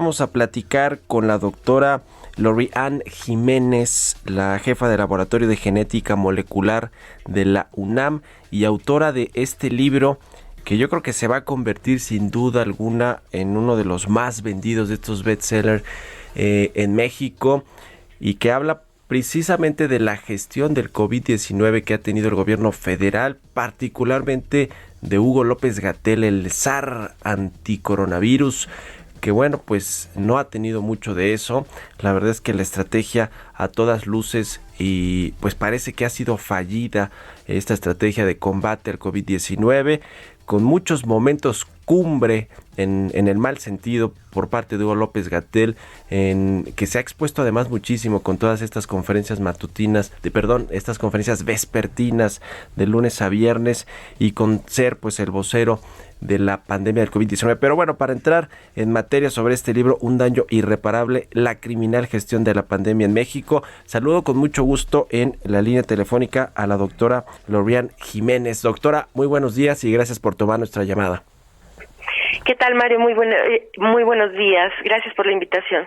Vamos a platicar con la doctora Lori-Ann Jiménez, la jefa de Laboratorio de Genética Molecular de la UNAM y autora de este libro que yo creo que se va a convertir sin duda alguna en uno de los más vendidos de estos bestsellers en México, y que habla precisamente de la gestión del COVID-19 que ha tenido el gobierno federal, particularmente de Hugo López-Gatell, el zar anticoronavirus, que bueno, pues no ha tenido mucho de eso. La verdad es que la estrategia a todas luces, y pues parece que ha sido fallida esta estrategia de combate al COVID-19, con muchos momentos cumbre en el mal sentido por parte de Hugo López-Gatell, que se ha expuesto además muchísimo con todas estas conferencias estas conferencias vespertinas de lunes a viernes, y con ser pues el vocero de la pandemia del COVID-19. Pero bueno, para entrar en materia sobre este libro, Un daño irreparable, la criminal gestión de la pandemia en México, saludo con mucho gusto en la línea telefónica a la doctora Lori-Ann Jiménez. Doctora, muy buenos días y gracias por tomar nuestra llamada. ¿Qué tal, Mario? Muy buenos días. Gracias por la invitación.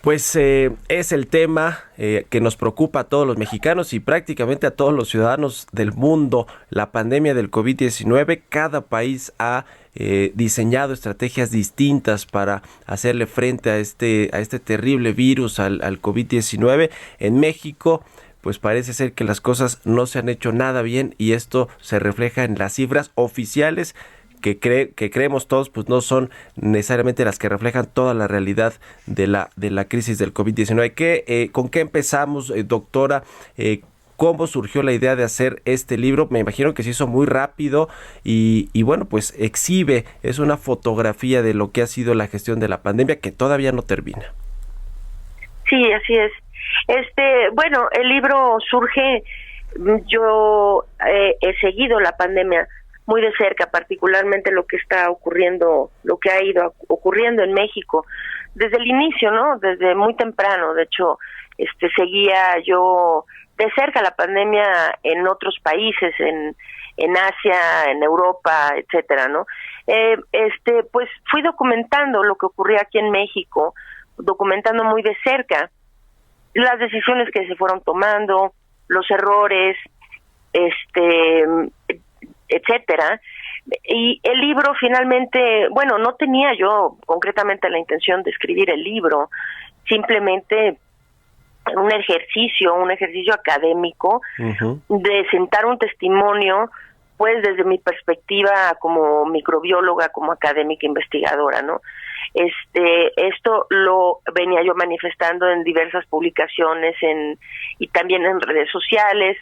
Pues es el tema que nos preocupa a todos los mexicanos y prácticamente a todos los ciudadanos del mundo, la pandemia del COVID-19. Cada país ha diseñado estrategias distintas para hacerle frente a este terrible virus, al COVID-19. En México, pues parece ser que las cosas no se han hecho nada bien, y esto se refleja en las cifras oficiales que creemos todos, pues no son necesariamente las que reflejan toda la realidad de la crisis del COVID-19. ¿Con qué empezamos, doctora? ¿Cómo surgió la idea de hacer este libro? Me imagino que se hizo muy rápido y bueno, pues es una fotografía de lo que ha sido la gestión de la pandemia, que todavía no termina. Sí, así es. Bueno, el libro surge, yo he seguido la pandemia muy de cerca, particularmente lo que está ocurriendo, lo que ha ido ocurriendo en México desde el inicio, ¿no? Desde muy temprano. De hecho, seguía yo de cerca la pandemia en otros países, en Asia, en Europa, etcétera, ¿no? Pues fui documentando lo que ocurría aquí en México, documentando muy de cerca las decisiones que se fueron tomando, los errores, etcétera. Y el libro finalmente, bueno, no tenía yo concretamente la intención de escribir el libro, simplemente un ejercicio académico, uh-huh, de sentar un testimonio, pues desde mi perspectiva como microbióloga, como académica investigadora, ¿no? Esto lo venía yo manifestando en diversas publicaciones y también en redes sociales.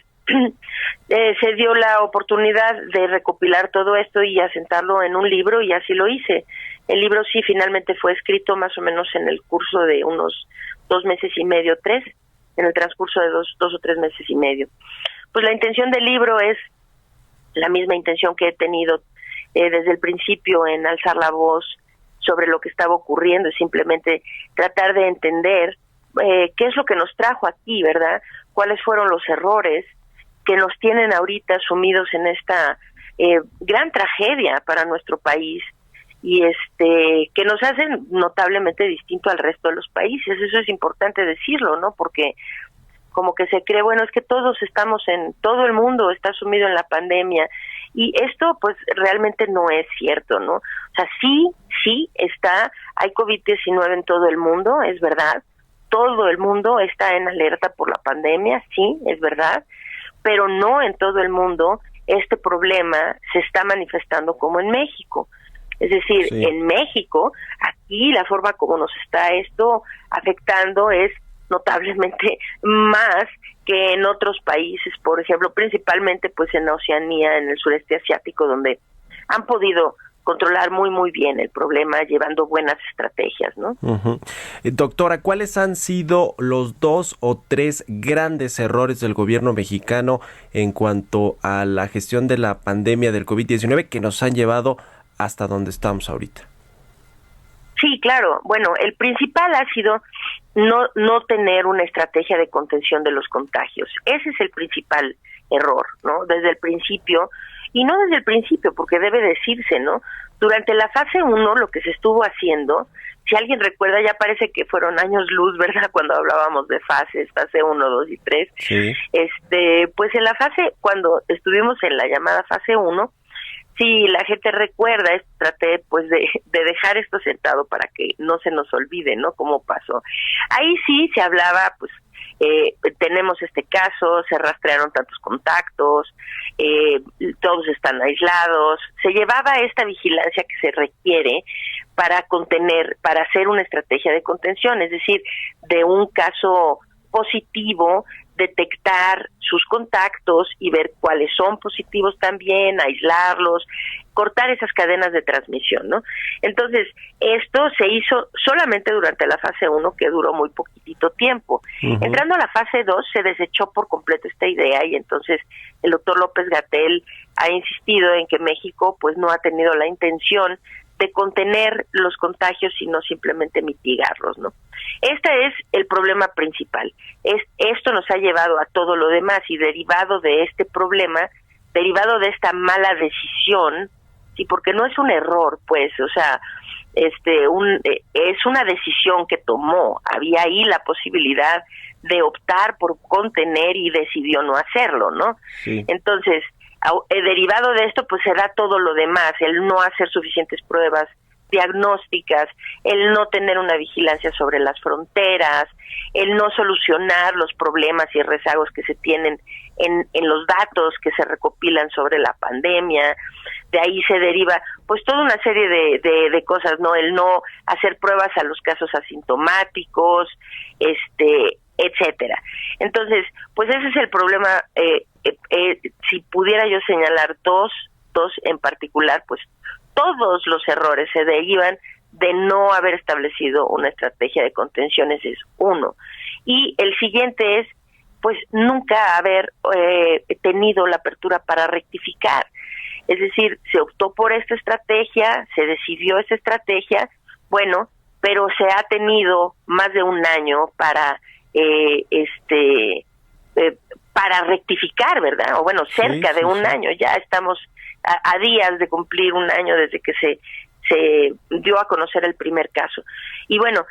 Se dio la oportunidad de recopilar todo esto y asentarlo en un libro, y así lo hice. El libro sí finalmente fue escrito más o menos en el curso de unos 2 meses y medio, 3, en el transcurso de dos o 3 meses y medio. Pues la intención del libro es la misma intención que he tenido desde el principio, en alzar la voz sobre lo que estaba ocurriendo, es simplemente tratar de entender qué es lo que nos trajo aquí, ¿verdad? Cuáles fueron los errores que nos tienen ahorita sumidos en esta gran tragedia para nuestro país, y que nos hacen notablemente distinto al resto de los países. Eso es importante decirlo, ¿no? Porque como que se cree, bueno, es que todo el mundo está sumido en la pandemia, y esto pues realmente no es cierto, ¿no? O sea, sí hay COVID-19 en todo el mundo, es verdad. Todo el mundo está en alerta por la pandemia, sí, es verdad, pero no en todo el mundo este problema se está manifestando como en México. Es decir, sí, en México, aquí la forma como nos está esto afectando es notablemente más que en otros países, por ejemplo, principalmente pues en Oceanía, en el sureste asiático, donde han podido controlar muy bien el problema llevando buenas estrategias, ¿no? Uh-huh. Doctora, ¿cuáles han sido los 2 o 3 grandes errores del gobierno mexicano en cuanto a la gestión de la pandemia del COVID-19 que nos han llevado hasta donde estamos ahorita? Sí, claro. Bueno, el principal ha sido no tener una estrategia de contención de los contagios. Ese es el principal error, ¿no? Desde el principio, y no desde el principio, porque debe decirse, ¿no? Durante la fase 1 lo que se estuvo haciendo si alguien recuerda, ya parece que fueron años luz, ¿verdad? Cuando hablábamos de fases, fase 1, 2 y 3. Sí. Pues en la cuando estuvimos en la llamada fase 1, sí, la gente recuerda, traté pues de dejar esto sentado para que no se nos olvide, ¿no? Cómo pasó. Ahí sí se hablaba, pues, tenemos este caso, se rastrearon tantos contactos, todos están aislados, se llevaba esta vigilancia que se requiere para contener, para hacer una estrategia de contención, es decir, de un caso positivo, detectar sus contactos y ver cuáles son positivos también, aislarlos, cortar esas cadenas de transmisión, ¿no? Entonces, esto se hizo solamente durante la fase 1, que duró muy poquitito tiempo. Uh-huh. Entrando a la fase 2, se desechó por completo esta idea y entonces el doctor López-Gatell ha insistido en que México pues no ha tenido la intención de contener los contagios, sino simplemente mitigarlos, ¿no? Este es el problema principal. Esto nos ha llevado a todo lo demás y derivado de este problema, derivado de esta mala decisión, sí, porque no es un error, pues, o sea, es una decisión que tomó. Había ahí la posibilidad de optar por contener y decidió no hacerlo, ¿no? Sí. Entonces, derivado de esto, pues se da todo lo demás, el no hacer suficientes pruebas diagnósticas, el no tener una vigilancia sobre las fronteras, el no solucionar los problemas y rezagos que se tienen en los datos que se recopilan sobre la pandemia. De ahí se deriva pues toda una serie de cosas, ¿no? El no hacer pruebas a los casos asintomáticos, etcétera. Entonces, pues ese es el problema. Si pudiera yo señalar dos en particular, pues todos los errores se derivan de no haber establecido una estrategia de contención, ese es uno. Y el siguiente es, pues, nunca haber tenido la apertura para rectificar. Es decir, se optó por esta estrategia, se decidió esta estrategia, bueno, pero se ha tenido más de un año para para rectificar, ¿verdad? O bueno, cerca de un año, ya estamos a días de cumplir un año desde que se dio a conocer el primer caso. Y bueno,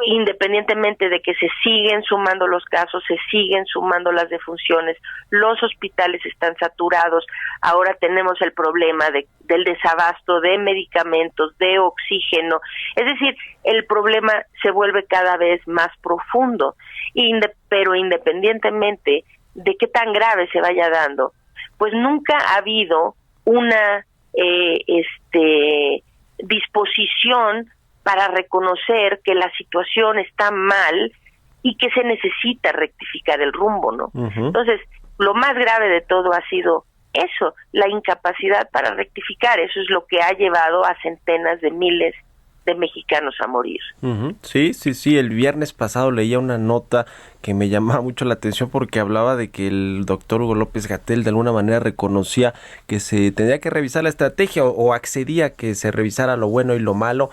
independientemente de que se siguen sumando los casos, se siguen sumando las defunciones, los hospitales están saturados, ahora tenemos el problema del desabasto de medicamentos, de oxígeno, es decir, el problema se vuelve cada vez más profundo, pero independientemente de qué tan grave se vaya dando, pues nunca ha habido una disposición para reconocer que la situación está mal y que se necesita rectificar el rumbo, ¿no? Uh-huh. Entonces, lo más grave de todo ha sido eso, la incapacidad para rectificar. Eso es lo que ha llevado a centenas de miles de mexicanos a morir. Uh-huh. Sí. El viernes pasado leía una nota que me llamaba mucho la atención porque hablaba de que el doctor Hugo López-Gatell de alguna manera reconocía que se tendría que revisar la estrategia o accedía a que se revisara lo bueno y lo malo.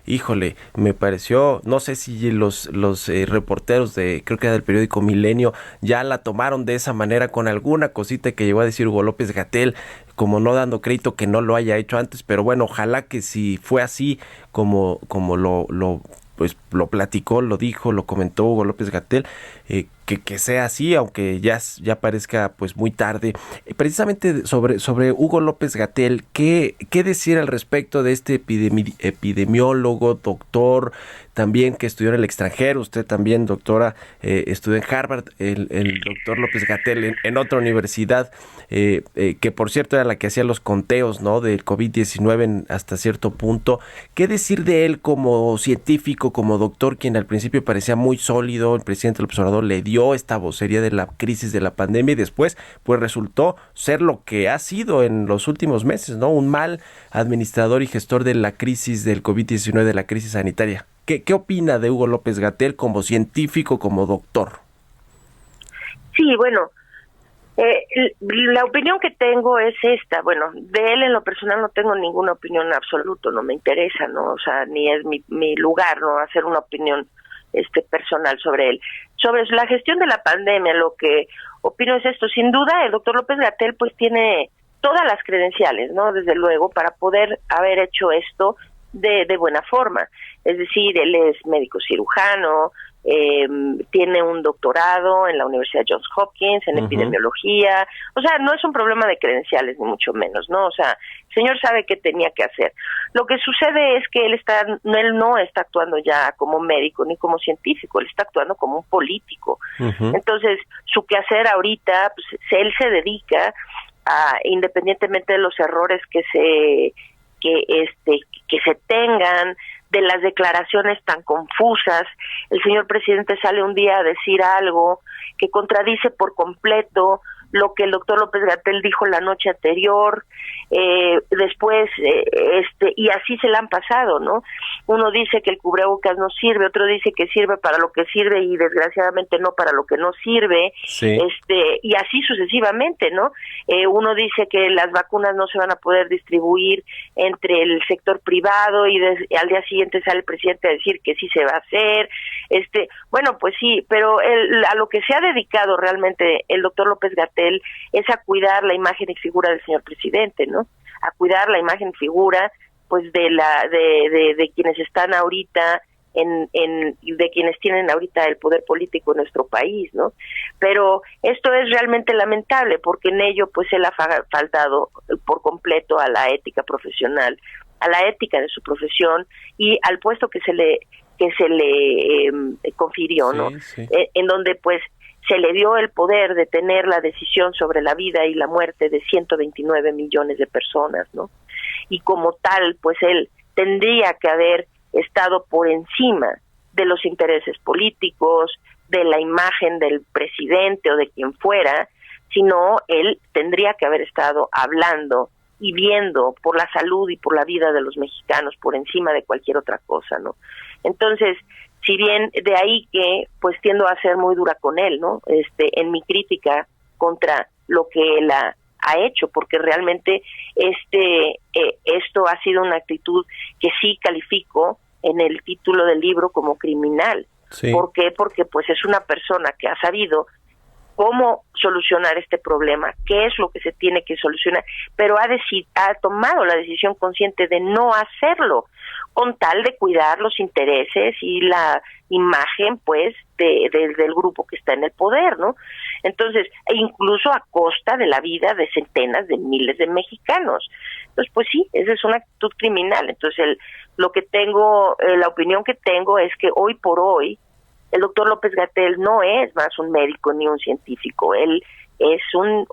Híjole, me pareció, no sé si los reporteros creo que era del periódico Milenio, ya la tomaron de esa manera con alguna cosita que llegó a decir Hugo López-Gatell, como no dando crédito que no lo haya hecho antes, pero bueno, ojalá que si fue así como lo platicó, lo dijo, lo comentó Hugo López-Gatell, que sea así, aunque ya parezca pues muy tarde. Precisamente sobre Hugo López-Gatell, ¿qué decir al respecto de este epidemiólogo, doctor, también que estudió en el extranjero? Usted también, doctora, estudió en Harvard, el doctor López-Gatell en otra universidad, que por cierto era la que hacía los conteos, ¿no?, del COVID-19 hasta cierto punto. ¿Qué decir de él como científico, como doctor, quien al principio parecía muy sólido? El presidente López Obrador le dio esta vocería de la crisis de la pandemia y después pues resultó ser lo que ha sido en los últimos meses, ¿no? Un mal administrador y gestor de la crisis del COVID-19, de la crisis sanitaria. ¿Qué opina de Hugo López-Gatell como científico, como doctor? Sí, bueno, la opinión que tengo es esta. Bueno, de él en lo personal no tengo ninguna opinión absoluta, no me interesa, ¿no? O sea, ni es mi lugar, ¿no?, hacer una opinión personal sobre él. Sobre la gestión de la pandemia, lo que opino es esto. Sin duda, el doctor López-Gatell pues tiene todas las credenciales, ¿no?, desde luego, para poder haber hecho esto de buena forma. Es decir, él es médico cirujano, tiene un doctorado en la Universidad Johns Hopkins en epidemiología. O sea, no es un problema de credenciales ni mucho menos, ¿no? O sea, el señor sabe qué tenía que hacer. Lo que sucede es que él no está actuando ya como médico ni como científico, él está actuando como un político. Entonces, su quehacer ahorita, pues, él se dedica a, independientemente de los errores que se tengan, de las declaraciones tan confusas, el señor presidente sale un día a decir algo que contradice por completo lo que el doctor López-Gatell dijo la noche anterior, después, y así se la han pasado, ¿no? Uno dice que el cubrebocas no sirve, otro dice que sirve para lo que sirve y desgraciadamente no para lo que no sirve, sí. Y así sucesivamente, ¿no? Uno dice que las vacunas no se van a poder distribuir entre el sector privado y al día siguiente sale el presidente a decir que sí se va a hacer, bueno, pues sí, pero a lo que se ha dedicado realmente el doctor López-Gatell es a cuidar la imagen y figura del señor presidente, ¿no? A cuidar la imagen y figura, pues, de quienes están ahorita de quienes tienen ahorita el poder político en nuestro país, ¿no? Pero esto es realmente lamentable porque en ello, pues, él ha faltado por completo a la ética profesional, a la ética de su profesión y al puesto que se le confirió, ¿no? Sí. En donde, pues, se le dio el poder de tener la decisión sobre la vida y la muerte de 129 millones de personas, ¿no? Y como tal, pues él tendría que haber estado por encima de los intereses políticos, de la imagen del presidente o de quien fuera, sino él tendría que haber estado hablando y viendo por la salud y por la vida de los mexicanos por encima de cualquier otra cosa, ¿no? Entonces, si bien de ahí que pues tiendo a ser muy dura con él, ¿no? En mi crítica contra lo que él ha hecho, porque realmente esto ha sido una actitud que sí califico en el título del libro como criminal. Sí. ¿Por qué? Porque pues es una persona que ha sabido cómo solucionar este problema, qué es lo que se tiene que solucionar, pero ha tomado la decisión consciente de no hacerlo, con tal de cuidar los intereses y la imagen, pues, del grupo que está en el poder, ¿no? Entonces, incluso a costa de la vida de centenas de miles de mexicanos. Entonces, pues sí, esa es una actitud criminal. Entonces, la opinión que tengo es que hoy por hoy, el doctor López-Gatell no es más un médico ni un científico, él es un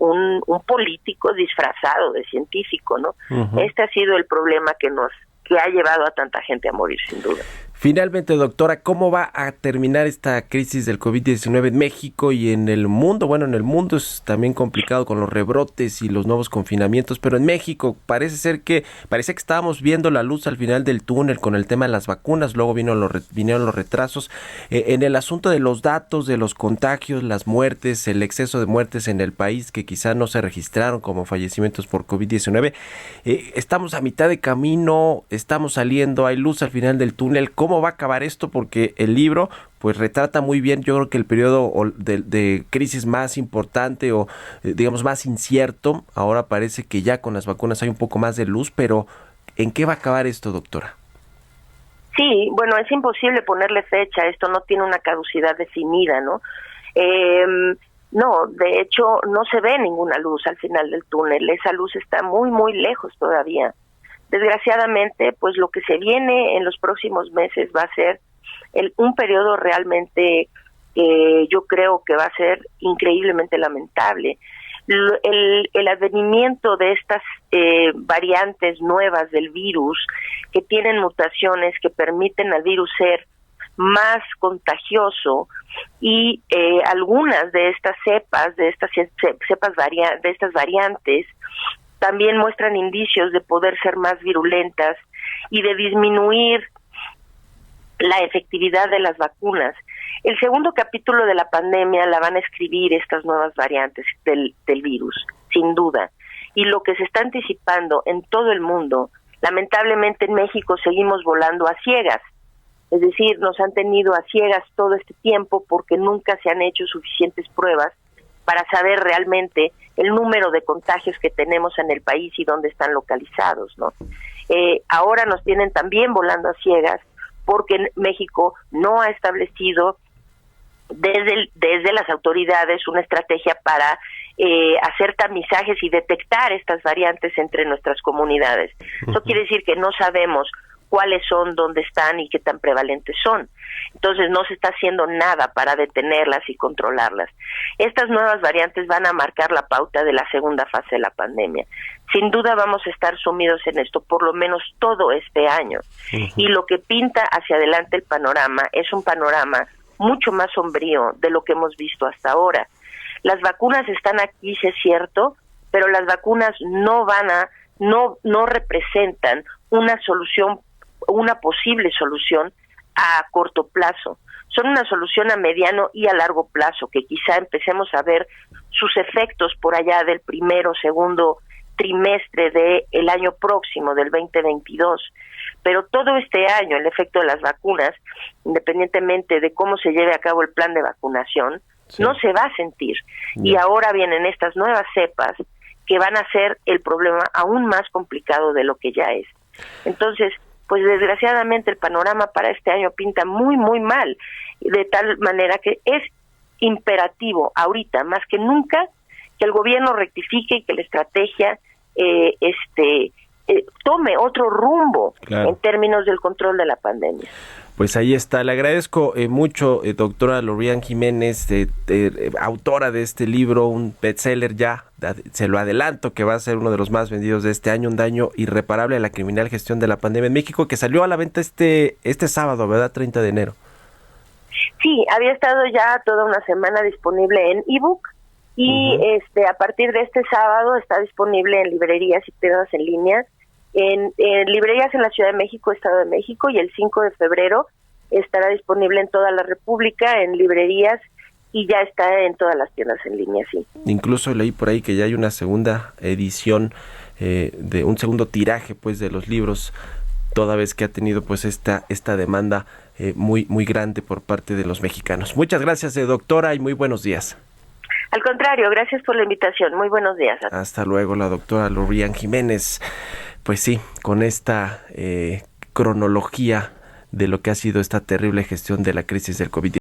político disfrazado de científico, ¿no? Este ha sido el problema que ha llevado a tanta gente a morir, sin duda. Finalmente, doctora, ¿cómo va a terminar esta crisis del COVID-19 en México y en el mundo? Bueno, en el mundo es también complicado con los rebrotes y los nuevos confinamientos, pero en México parecía que estábamos viendo la luz al final del túnel con el tema de las vacunas, luego vinieron los retrasos. En el asunto de los datos, de los contagios, las muertes, el exceso de muertes en el país que quizá no se registraron como fallecimientos por COVID-19, estamos a mitad de camino, estamos saliendo, hay luz al final del túnel. ¿Cómo va a acabar esto? Porque el libro pues retrata muy bien, yo creo que el periodo de crisis más importante o digamos más incierto. Ahora parece que ya con las vacunas hay un poco más de luz, pero ¿en qué va a acabar esto, doctora? Sí, bueno, es imposible ponerle fecha, esto no tiene una caducidad definida, ¿no? No, de hecho no se ve ninguna luz al final del túnel, esa luz está muy, muy lejos todavía. Desgraciadamente, pues lo que se viene en los próximos meses va a ser un periodo realmente que yo creo que va a ser increíblemente lamentable. El advenimiento de estas variantes nuevas del virus que tienen mutaciones que permiten al virus ser más contagioso y algunas de estas cepas, de estas variantes también muestran indicios de poder ser más virulentas y de disminuir la efectividad de las vacunas. El segundo capítulo de la pandemia la van a escribir estas nuevas variantes del virus, sin duda. Y lo que se está anticipando en todo el mundo, lamentablemente en México seguimos volando a ciegas. Es decir, nos han tenido a ciegas todo este tiempo porque nunca se han hecho suficientes pruebas para saber realmente el número de contagios que tenemos en el país y dónde están localizados, ¿no? Ahora nos tienen también volando a ciegas porque México no ha establecido desde las autoridades una estrategia para hacer tamizajes y detectar estas variantes entre nuestras comunidades. Eso quiere decir que no sabemos cuáles son, dónde están y qué tan prevalentes son. Entonces no se está haciendo nada para detenerlas y controlarlas. Estas nuevas variantes van a marcar la pauta de la segunda fase de la pandemia. Sin duda vamos a estar sumidos en esto por lo menos todo este año. Y lo que pinta hacia adelante el panorama es un panorama mucho más sombrío de lo que hemos visto hasta ahora. Las vacunas están aquí, sí es cierto, pero las vacunas no representan una solución, una posible solución a corto plazo. Son una solución a mediano y a largo plazo, que quizá empecemos a ver sus efectos por allá del primero, segundo trimestre del año próximo, del 2022. Pero todo este año el efecto de las vacunas, independientemente de cómo se lleve a cabo el plan de vacunación, no se va a sentir. Y ahora vienen estas nuevas cepas que van a hacer el problema aún más complicado de lo que ya es. Entonces, pues desgraciadamente el panorama para este año pinta muy, muy mal, de tal manera que es imperativo ahorita, más que nunca, que el gobierno rectifique y que la estrategia tome otro rumbo en términos del control de la pandemia. Pues ahí está. Le agradezco mucho, doctora Lori-Ann Jiménez, autora de este libro, un bestseller ya, se lo adelanto, que va a ser uno de los más vendidos de este año, Un daño irreparable a la criminal gestión de la pandemia en México, que salió a la venta este sábado, ¿verdad? 30 de enero. Sí, había estado ya toda una semana disponible en ebook y a partir de este sábado está disponible en librerías y tiendas en línea, en librerías en la Ciudad de México, Estado de México, y el 5 de febrero estará disponible en toda la República, en librerías, y ya está en todas las tiendas en línea, sí. Incluso leí por ahí que ya hay una segunda edición, de un segundo tiraje, pues, de los libros, toda vez que ha tenido, pues, esta demanda muy, muy grande por parte de los mexicanos. Muchas gracias, doctora, y muy buenos días. Al contrario, gracias por la invitación. Muy buenos días. Hasta luego, la doctora Lori-Ann Jiménez. Pues sí, con esta cronología de lo que ha sido esta terrible gestión de la crisis del COVID-19.